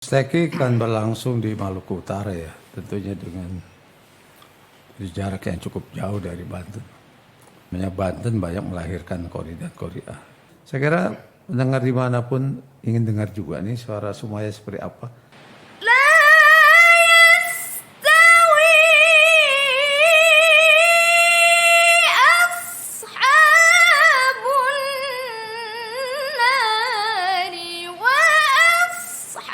Steki kan berlangsung di Maluku Utara ya, tentunya dengan jarak yang cukup jauh dari Banten. Banyak Banten banyak melahirkan kori dan korea. Saya kira pendengar dimanapun ingin dengar juga nih suara Sumaya seperti apa. لا يستوي أصحاب النار وأصحاب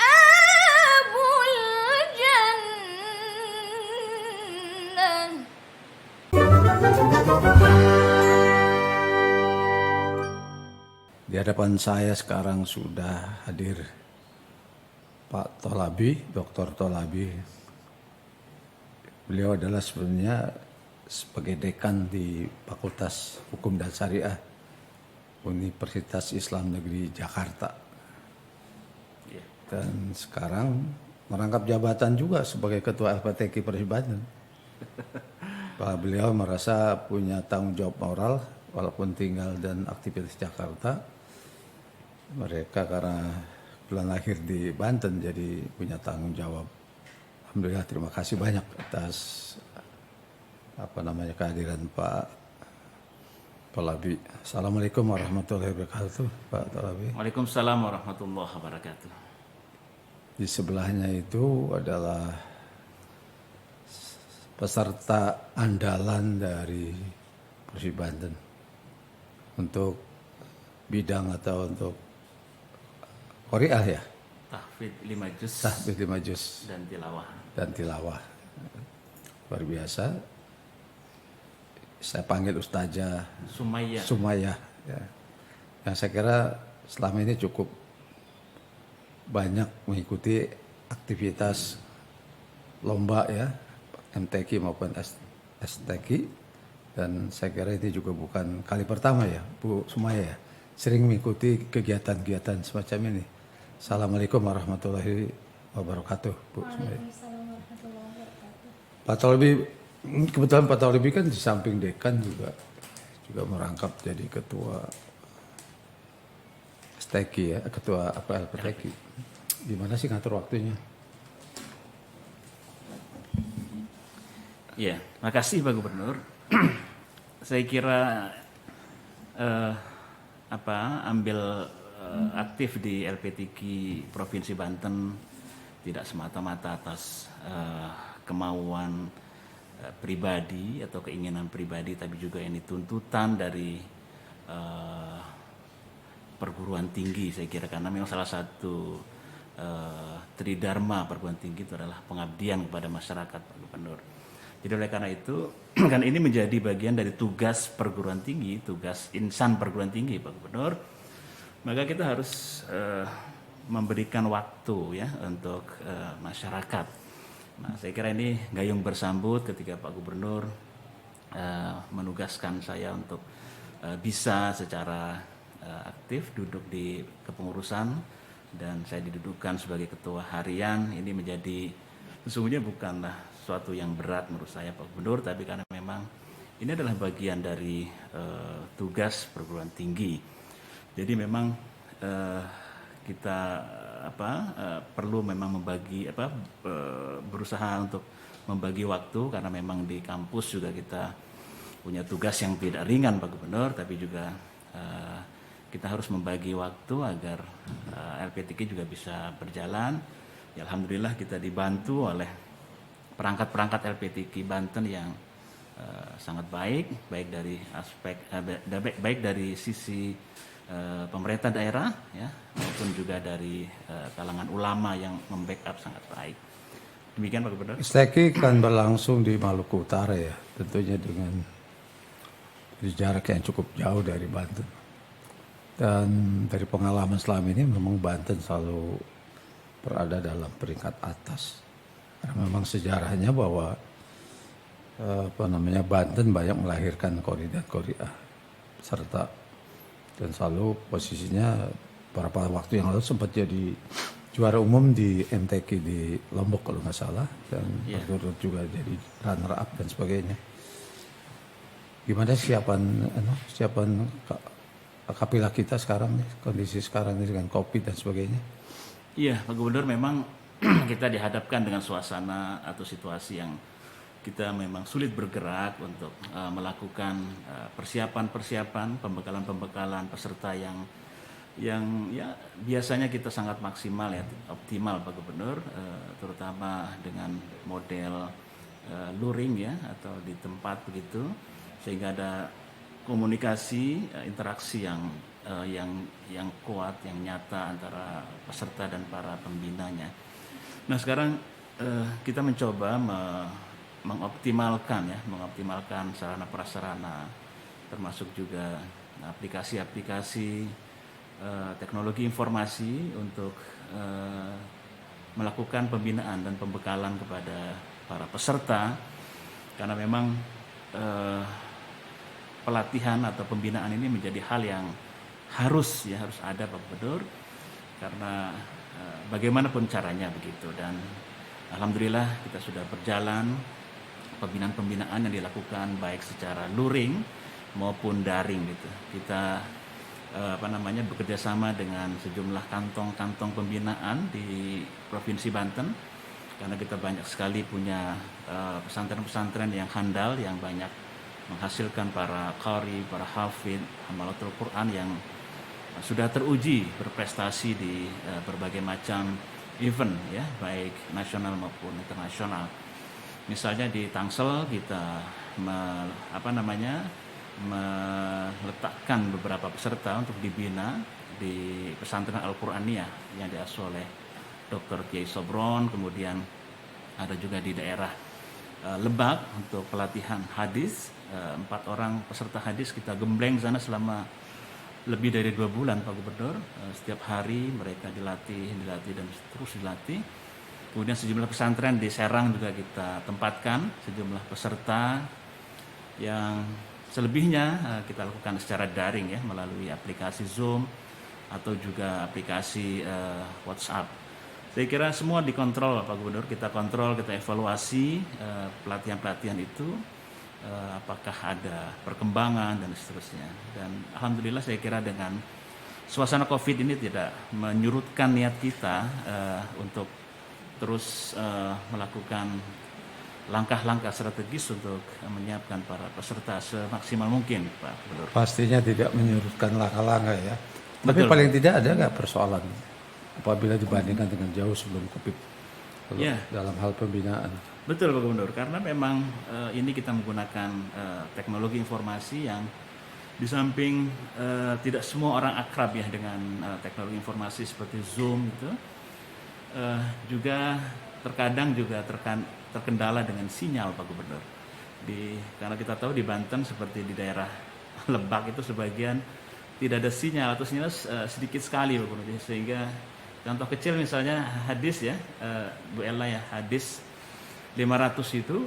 الجنة. Di hadapan saya sekarang sudah hadir Pak Tolabi, Dr. Tolabi. Beliau adalah sebenarnya sebagai dekan di Fakultas Hukum dan Syariah Universitas Islam Negeri Jakarta. Dan sekarang merangkap jabatan juga sebagai Ketua LPTQ Persib Banten. Pak beliau merasa punya tanggung jawab moral walaupun tinggal dan aktivitas Jakarta. Mereka karena bulan lahir di Banten jadi punya tanggung jawab. Alhamdulillah, terima kasih banyak atas kehadiran Pak Tolabi. Assalamualaikum warahmatullahi wabarakatuh, Pak Tolabi. Waalaikumsalam warahmatullahi wabarakatuh. Di sebelahnya itu adalah peserta andalan dari Persib Banten untuk bidang atau untuk Qori'ah ya, Tahfidz 5 juz tahfidz 5 juz dan tilawah. dan tilawah. Luar biasa. Saya panggil Ustazah Sumaya. Sumaya ya. Yang saya kira selama ini cukup banyak mengikuti aktivitas lomba ya, MTQ maupun STQ, dan saya kira ini juga bukan kali pertama ya Bu Sumaya ya, sering mengikuti kegiatan-kegiatan semacam ini. Assalamualaikum warahmatullahi wabarakatuh, Bu Sumaya. Waalaikumsalam warahmatullahi wabarakatuh. Pak Tolabi, kebetulan Pak Tolabi kan di samping dekan juga merangkap jadi ketua STQ ya, ketua LPTQ. Gimana sih ngatur waktunya? Ya, makasih Pak Gubernur. Saya kira ambil aktif di LPTQ Provinsi Banten tidak semata-mata atas kemauan pribadi atau keinginan pribadi, tapi juga ini tuntutan dari perguruan tinggi. Saya kira karena memang salah satu tridharma perguruan tinggi itu adalah pengabdian kepada masyarakat, Pak Gubernur. Jadi oleh karena itu kan ini menjadi bagian dari tugas perguruan tinggi, tugas insan perguruan tinggi, Pak Gubernur. Maka kita harus memberikan waktu ya untuk masyarakat. Nah, saya kira ini gayung bersambut ketika Pak Gubernur menugaskan saya untuk bisa secara aktif duduk di kepengurusan, dan saya didudukan sebagai ketua harian. Ini menjadi sesungguhnya bukanlah suatu yang berat menurut saya Pak Gubernur, tapi karena memang ini adalah bagian dari tugas perguruan tinggi. Jadi memang kita perlu memang berusaha untuk membagi waktu, karena memang di kampus juga kita punya tugas yang tidak ringan Pak Gubernur, tapi juga kita harus membagi waktu agar LPTQ juga bisa berjalan. Ya, alhamdulillah kita dibantu oleh perangkat-perangkat LPTQ Banten yang sangat baik dari aspek baik dari sisi pemerintah daerah ya, maupun juga dari kalangan ulama yang membackup sangat baik. Demikian Pak Gubernur. STQ kan berlangsung di Maluku Utara ya, tentunya dengan jarak yang cukup jauh dari Banten. Dan dari pengalaman selama ini memang Banten selalu berada dalam peringkat atas. Karena memang sejarahnya bahwa Banten banyak melahirkan kori dan korea serta, dan selalu posisinya beberapa waktu yang lalu sempat jadi juara umum di MTQ di Lombok kalau nggak salah, dan berturut juga jadi runner up dan sebagainya. Gimana siapan kapila kita sekarang nih, kondisi sekarang ini dengan COVID dan sebagainya? Iya, Pak Gubernur, memang kita dihadapkan dengan suasana atau situasi yang kita memang sulit bergerak untuk melakukan persiapan-persiapan, pembekalan-pembekalan peserta yang ya biasanya kita sangat maksimal ya, optimal Pak Gubernur, terutama dengan model luring ya atau di tempat begitu, sehingga ada komunikasi, interaksi yang kuat, yang nyata antara peserta dan para pembinanya. Nah sekarang kita mencoba mengoptimalkan sarana prasarana, termasuk juga aplikasi-aplikasi teknologi informasi untuk melakukan pembinaan dan pembekalan kepada para peserta, karena memang pelatihan atau pembinaan ini menjadi hal yang harus ada Pak Gubernur, karena bagaimanapun caranya begitu. Dan alhamdulillah kita sudah berjalan pembinaan-pembinaan yang dilakukan baik secara luring maupun daring gitu. Kita bekerja sama dengan sejumlah kantong-kantong pembinaan di Provinsi Banten, karena kita banyak sekali punya pesantren-pesantren yang handal, yang banyak menghasilkan para qari, para hafid, hamalatul Quran yang sudah teruji berprestasi di berbagai macam event ya, baik nasional maupun internasional. Misalnya di Tangsel kita meletakkan beberapa peserta untuk dibina di pesantren Al-Quraniyah yang diasuh oleh Dr. Kiai Sobron. Kemudian ada juga di daerah Lebak untuk pelatihan hadis, 4 orang peserta hadis kita gembleng sana selama lebih dari 2 bulan Pak Gubernur. Setiap hari mereka dilatih dan terus dilatih. Kemudian sejumlah pesantren di Serang juga kita tempatkan sejumlah peserta, yang selebihnya kita lakukan secara daring ya, melalui aplikasi Zoom atau juga aplikasi WhatsApp. Saya kira semua dikontrol Pak Gubernur, kita kontrol, kita evaluasi pelatihan-pelatihan itu, apakah ada perkembangan dan seterusnya. Dan alhamdulillah saya kira dengan suasana COVID ini tidak menyurutkan niat kita untuk terus melakukan langkah-langkah strategis untuk menyiapkan para peserta semaksimal mungkin Pak Gubernur. Pastinya tidak menyurutkan langkah-langkah ya. Tapi Betul. paling tidak ada nggak persoalan apabila dibandingkan dengan jauh sebelum COVID Ya. dalam hal pembinaan? Betul Pak Gubernur, karena memang ini kita menggunakan teknologi informasi yang di samping tidak semua orang akrab ya dengan teknologi informasi seperti Zoom itu, juga terkadang juga terkendala dengan sinyal Pak Gubernur. Karena kita tahu di Banten seperti di daerah Lebak itu sebagian tidak ada sinyal atau sinyal sedikit sekali Pak Gubernur. Sehingga contoh kecil misalnya hadis ya, Bu Ella ya, hadis 500 itu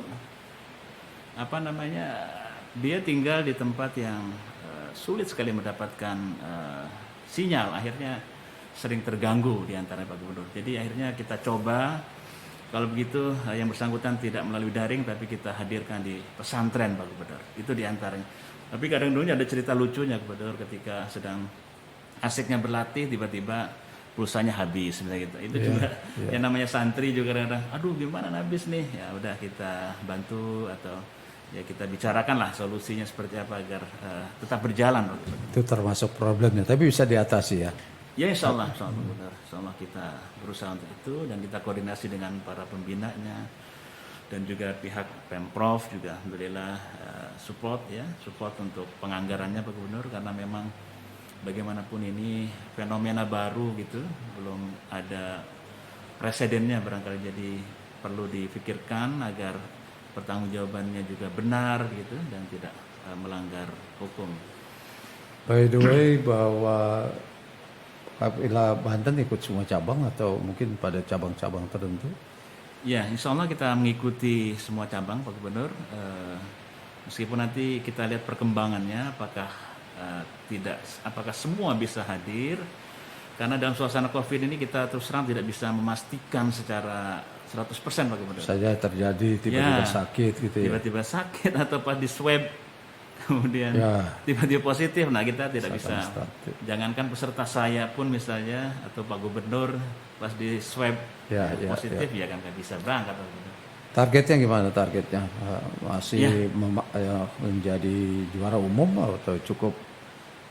dia tinggal di tempat yang sulit sekali mendapatkan sinyal, akhirnya sering terganggu di antara Pak Gubernur. Jadi akhirnya kita coba, kalau begitu yang bersangkutan tidak melalui daring tapi kita hadirkan di pesantren Pak Gubernur. Itu di antaranya. Tapi kadang dulunya ada cerita lucunya Gubernur, ketika sedang asiknya berlatih tiba-tiba pulsanya habis misalnya gitu. Itu juga yang namanya santri juga kadang-kadang, aduh gimana habis nih. Ya udah kita bantu atau ya kita bicarakan lah solusinya seperti apa agar tetap berjalan Pak Gubernur. Itu termasuk problemnya, tapi bisa diatasi ya. Ya insya Allah benar. Insya Allah kita berusaha untuk itu, dan kita koordinasi dengan para pembinanya dan juga pihak Pemprov juga alhamdulillah support untuk penganggarannya Pak Gubernur, karena memang bagaimanapun ini fenomena baru gitu, belum ada presidennya barangkali, jadi perlu dipikirkan agar pertanggungjawabannya juga benar gitu dan tidak melanggar hukum. By the way, bahwa apabila Banten ikut semua cabang atau mungkin pada cabang-cabang tertentu? Ya, insya Allah kita mengikuti semua cabang Pak Gubernur. Meskipun nanti kita lihat perkembangannya, apakah semua bisa hadir, karena dalam suasana COVID ini kita terus terang tidak bisa memastikan secara 100% Pak Gubernur. Saja terjadi tiba-tiba sakit gitu ya. Tiba-tiba sakit atau pas di swab kemudian Ya. tiba-tiba positif. Nah, kita tidak bisa, administratif. jangankan peserta saya pun misalnya atau Pak Gubernur pas di swab Ya, positif ya kan nggak bisa berangkat. Targetnya gimana targetnya? Masih Ya. menjadi juara umum atau cukup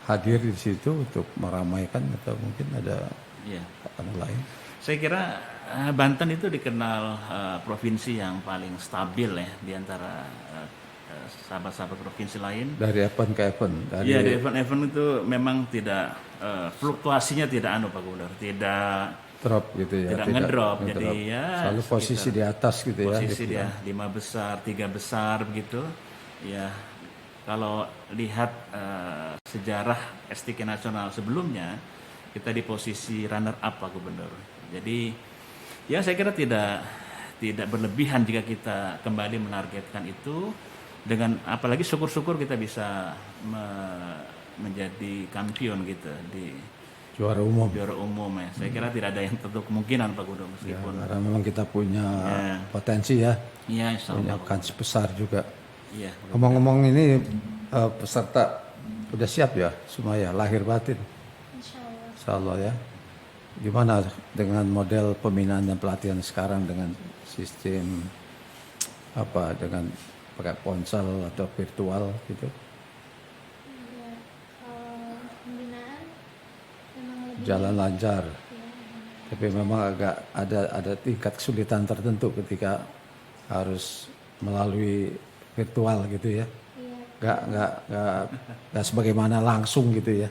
hadir di situ untuk meramaikan atau mungkin ada Iya. lain? Saya kira Banten itu dikenal provinsi yang paling stabil ya di antara sahabat-sahabat provinsi lain. Dari event ke event, Iya, di event-event itu memang tidak fluktuasinya tidak Pak Gubernur, tidak drop gitu ya? tidak ngedrop. Jadi ngedrop. ya Selalu posisi sekitar di atas gitu ya? posisi gitu dia 5 besar, 3 besar begitu. Ya, kalau lihat sejarah STK nasional sebelumnya, kita di posisi runner up Pak Gubernur. Jadi ya saya kira tidak berlebihan jika kita kembali menargetkan itu, dengan apalagi syukur-syukur kita bisa menjadi kampion gitu di Juara umum. juara umum ya. Saya kira tidak ada yang tentu kemungkinan Pak Gubernur Ya, meskipun karena memang kita punya Ya. potensi ya, iya insya punya Allah. kans besar juga. Iya. Ngomong-ngomong ini peserta udah siap ya Sumaya lahir batin, Insya Allah. insya Allah ya. Gimana dengan model pembinaan dan pelatihan sekarang dengan sistem apa dengan pakai ponsel atau virtual gitu? Ya, kalau pembinaan memang lebih Jalan lancar, ya, tapi memang agak ada tingkat kesulitan tertentu ketika harus melalui virtual gitu ya. iya, Nggak sebagaimana langsung gitu ya.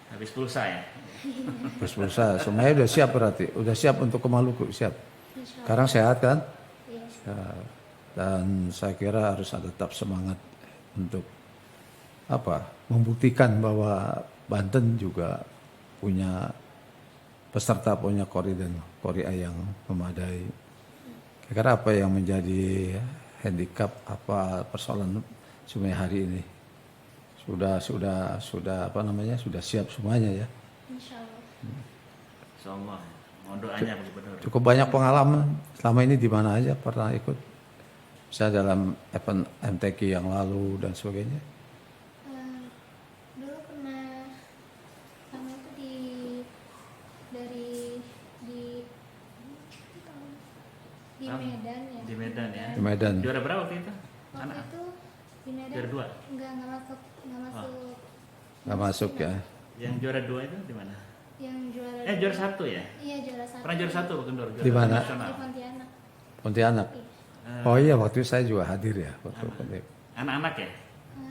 Habis pulsa ya. Terus berusaha, semuanya udah siap berarti, udah siap untuk ke Maluku, siap. insya Allah. Sekarang sehat kan? Iya. Ya, dan saya kira harus ada tetap semangat untuk apa? Membuktikan bahwa Banten juga punya peserta, punya kori dan korea yang memadai. Kira-kira apa yang menjadi handicap, apa persoalan Sumaya hari ini? Sudah apa namanya? Sudah siap semuanya ya. Insya Allah. Insya Allah. Mohon doanya Pak Gubernur. Cukup banyak pengalaman selama ini di mana aja pernah ikut, bisa dalam event MTQ yang lalu dan sebagainya. Dulu pernah sama itu di Medan ya. Di Medan ya. Di Medan. Juara berapa waktu itu? Waktu Anak. itu di Medan Juara dua? nggak masuk Nggak masuk ya. Yang juara 2 itu di mana? yang juara Juara 1 ya? iya juara satu Pernah juara 1 Pak Gubernur? Di mana? Nasional. di Pontianak. Pontianak. Oh iya, waktu itu saya juga hadir ya. Anak-anak ya?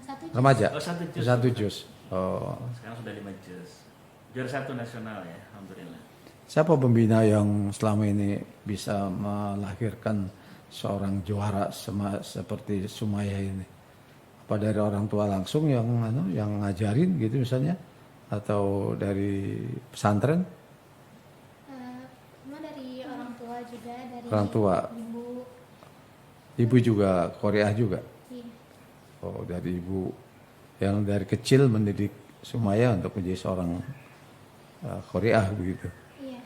Satu Remaja. Oh, satu juz. Satu juz. Oh. Sekarang sudah 5 juz. Juara 1 nasional ya, alhamdulillah. Siapa pembina yang selama ini bisa melahirkan seorang juara seperti Sumaya ini? Apa dari orang tua langsung yang ngajarin gitu misalnya, atau dari pesantren? cuma dari orang tua juga, dari Orang tua. ibu. Ibu juga Korea juga. Iya. Oh, dari ibu yang dari kecil mendidik Sumaya untuk menjadi seorang Korea begitu. Iya.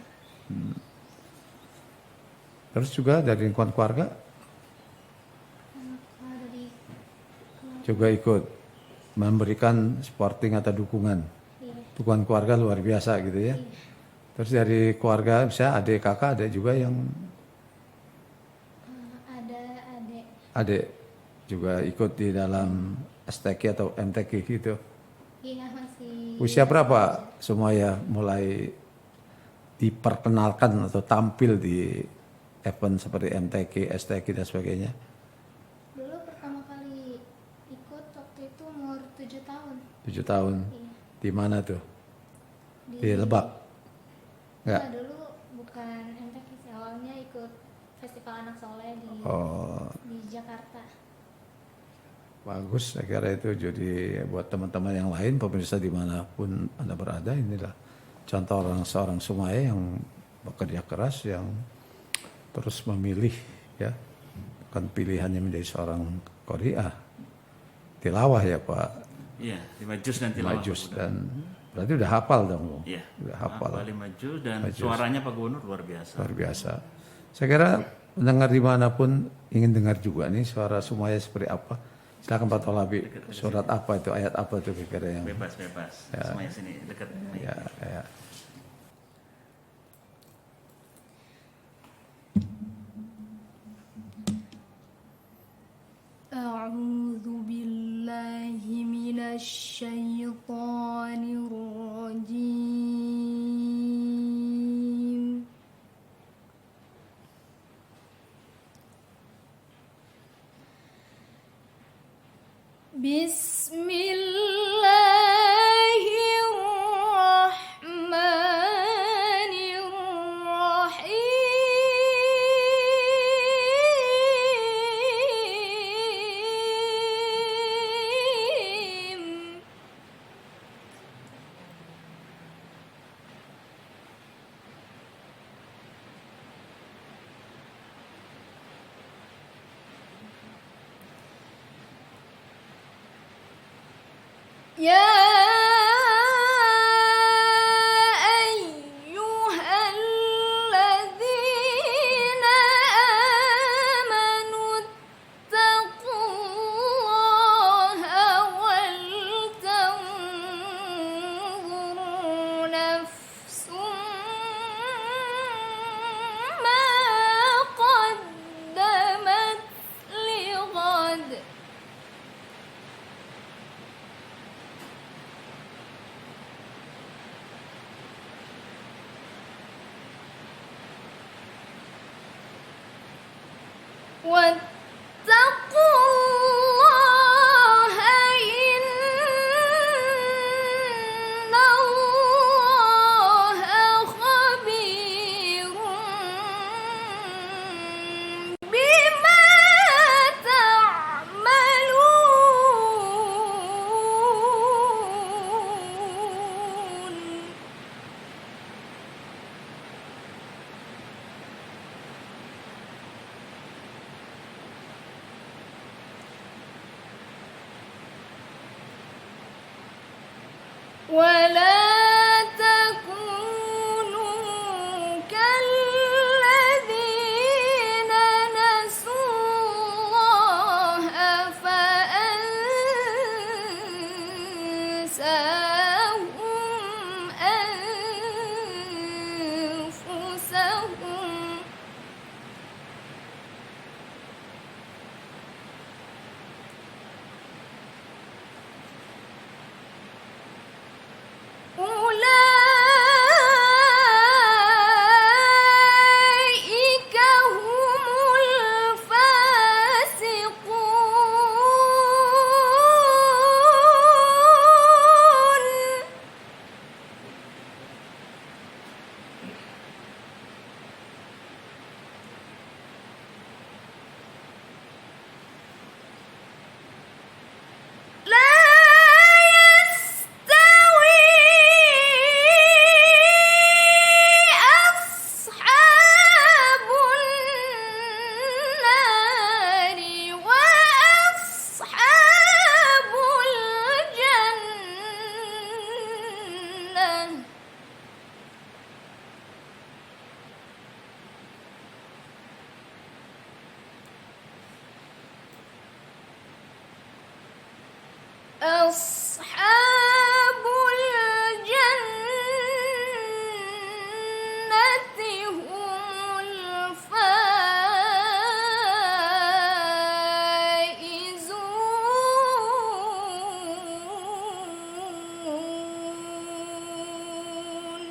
Terus juga dari lingkungan keluarga Kalau dari juga ikut memberikan supporting atau dukungan. iya. Dukungan keluarga luar biasa gitu ya. Terus dari keluarga bisa adik kakak ada juga yang Ada adik. adik juga ikut di dalam STQ atau MTQ gitu. Iya masih. Usia berapa Sumaya mulai diperkenalkan atau tampil di event seperti MTQ, STQ dan sebagainya? Dulu pertama kali ikut waktu itu umur 7 tahun. 7 tahun. Iya. Di mana tuh? Di Lebak? Enggak. Nah, dulu bukan MTQ sih, awalnya ikut Festival Anak Soleh Oh, di Jakarta. bagus. Saya kira itu jadi buat teman-teman yang lain, pemirsa dimanapun Anda berada, inilah contoh seorang Sumaya yang bekerja keras, yang terus memilih ya, bukan pilihannya menjadi seorang Korea. Tilawah ya Pak. Iya, 5 juz dan tilawah. Majus, Pak Gubernur. dan berarti udah hafal dong. Iya. Udah hafal. 5 juz dan 5 juz. suaranya Pak Gubernur luar biasa. Luar biasa. Saya kira pendengar dimanapun ingin dengar juga nih suara Sumaya seperti apa. Silakan Pak Tolabi, surat apa itu, ayat apa itu kira-kira yang Bebas. Semuanya sini dekat. ya, ya. أعوذ بالله من الشيطان الرجيم بسم الله الرحمن الرحيم يا أيها الذين آمنوا اتقوا الله ولتنظر نفس ما قدمت لغد واتقوا الله إن الله خبير بما تعملون ولا تكونوا كالذين نسوا الله فأنساهم أنفسهم أولئك هم الفاسقون لا يستوي أصحاب النار وأصحاب الجنة أصحاب الجنة هم الفائزون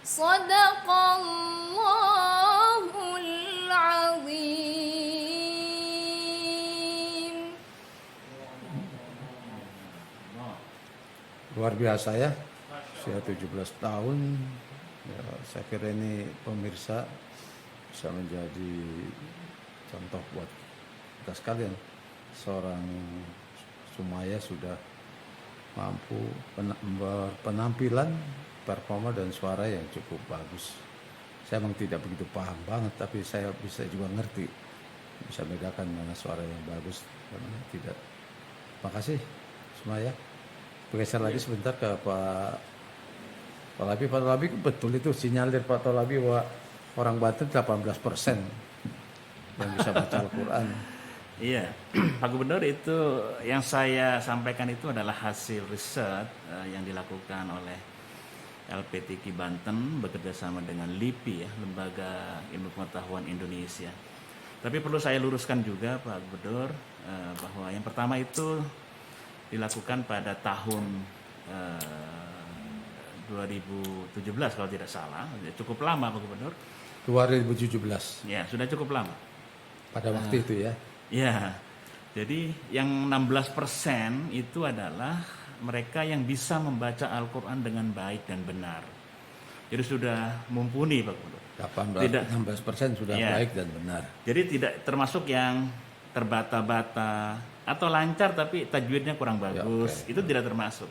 صدق الله العظيم. Luar biasa ya, usia 17 tahun. Ya, saya kira ini pemirsa bisa menjadi contoh buat kita sekalian. Seorang Sumaya sudah mampu berpenampilan, performa dan suara yang cukup bagus. Saya memang tidak begitu paham banget, tapi saya bisa juga ngerti, bisa bedakan mana suara yang bagus dan mana tidak. Makasih Sumaya. Bergeser lagi sebentar ke Pak Tolabi. Pak Tolabi betul itu sinyalir Pak Tolabi bahwa orang Banten 18% yang bisa baca Al-Quran. Iya, Pak Gubernur, itu yang saya sampaikan itu adalah hasil riset yang dilakukan oleh LPTQ Banten bekerjasama dengan LIPI ya, Lembaga Ilmu Pengetahuan Indonesia. Tapi perlu saya luruskan juga Pak Gubernur bahwa yang pertama itu dilakukan pada tahun 2017 kalau tidak salah, cukup lama Pak Gubernur. 2017 Ya, sudah cukup lama. pada waktu itu ya. Ya, jadi yang 16% itu adalah mereka yang bisa membaca Al-Quran dengan baik dan benar. Jadi sudah mumpuni Pak Gubernur. 16% sudah Iya. baik dan benar. Jadi tidak termasuk yang terbata-bata atau lancar tapi tajwidnya kurang bagus. oke. Itu tidak termasuk.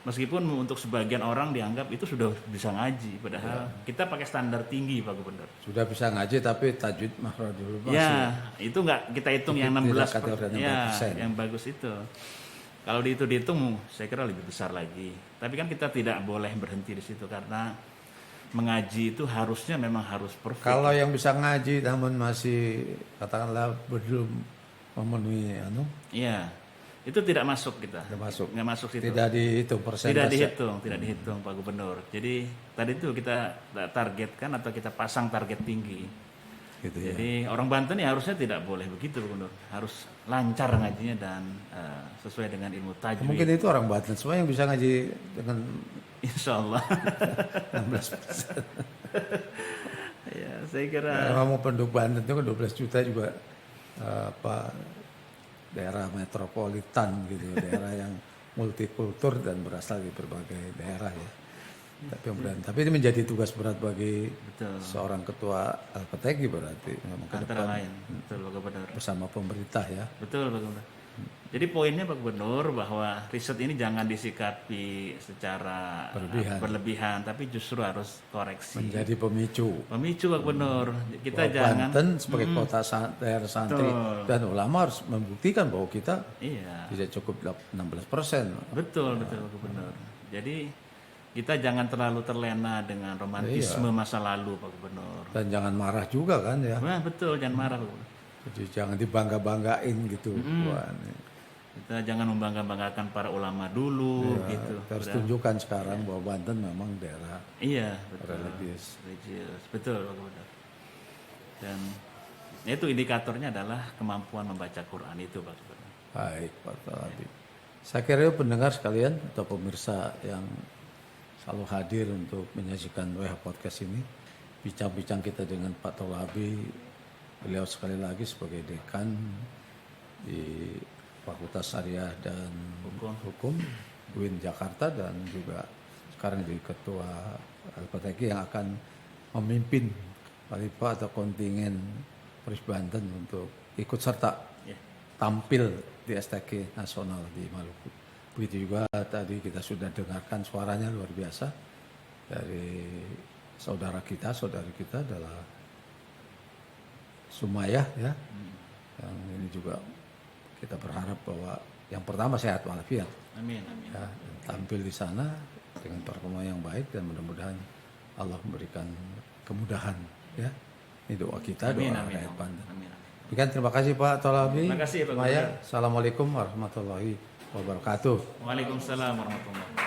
Meskipun untuk sebagian orang dianggap itu sudah bisa ngaji, padahal kita pakai standar tinggi Pak Gubernur. Sudah bisa ngaji tapi tajwid makhrajul masih. Ya, itu nggak kita hitung yang Tidak 16 kategori ya, 16%. yang bagus itu. Kalau dihitung, saya kira lebih besar lagi. Tapi kan kita tidak boleh berhenti di situ karena mengaji itu harusnya memang harus perfect. Kalau yang bisa ngaji namun masih katakanlah belum memenuhi Iya, itu tidak masuk kita. Tidak masuk. Nggak masuk situ. tidak dihitung persentase. Tidak dihitung Pak Gubernur. Jadi tadi itu kita targetkan atau kita pasang target tinggi. Gitu ya. Jadi orang Banten ya harusnya tidak boleh begitu Pak Gubernur. Harus lancar ngajinya dan sesuai dengan ilmu tajwid. Mungkin itu orang Banten semua yang bisa ngaji dengan Insya Allah. 16%. Ya, saya kira Ngomong penduduk Banten itu kan 12 juta juga daerah metropolitan gitu, daerah yang multikultur dan berasal dari berbagai daerah ya. Tapi ini menjadi tugas berat bagi betul. seorang ketua LPTQ berarti memang ke Antara depan lain, betul Pak Gubernur. bersama pemerintah ya. Betul Pak Gubernur. Jadi poinnya Pak Gubernur bahwa riset ini jangan disikapi secara berlebihan, tapi justru harus koreksi. Menjadi pemicu. Pemicu Pak Gubernur. Kita Bahwa jangan Banten sebagai kota daerah santri Betul. dan ulama harus membuktikan bahwa kita iya. tidak cukup 16%. Betul Pak Gubernur. Jadi kita jangan terlalu terlena dengan romantisme masa lalu Pak Gubernur. Dan jangan marah juga kan ya. Wah, betul, jangan marah Pak Gubernur. Jadi jangan dibangga-banggain gitu. Wah, ini. Kita jangan membangga-banggakan para ulama dulu gitu. Kita harus tunjukkan sekarang bahwa Banten memang daerah Iya, betul. religius. Religius. Betul Pak Gubernur. Dan itu indikatornya adalah kemampuan membaca Quran itu Pak Gubernur. Baik, Pak Talabi. Saya kira pendengar sekalian atau pemirsa yang selalu hadir untuk menyaksikan WH Podcast ini, bincang-bincang kita dengan Pak Tolabi, beliau sekali lagi sebagai dekan di Fakultas Syariah dan Hukum UIN Jakarta dan juga sekarang jadi ketua LPTQ yang akan memimpin Palipa atau kontingen Peris Banten untuk ikut serta tampil di STQ nasional di Maluku. Begitu juga tadi kita sudah dengarkan suaranya luar biasa dari saudari kita adalah Sumayah ya. Yang ini juga kita berharap bahwa yang pertama sehat walafiat. Amin, amin. Ya, tampil di sana dengan performa yang baik dan mudah-mudahan Allah memberikan kemudahan ya. Ini doa kita, Amin, doa amin, rakyat Banten. amin, amin. Demikian, terima kasih Pak Tolabi. Terima kasih, Pak Maya. Gubernur. Assalamualaikum warahmatullahi wabarakatuh. Waalaikumsalam warahmatullahi wabarakatuh.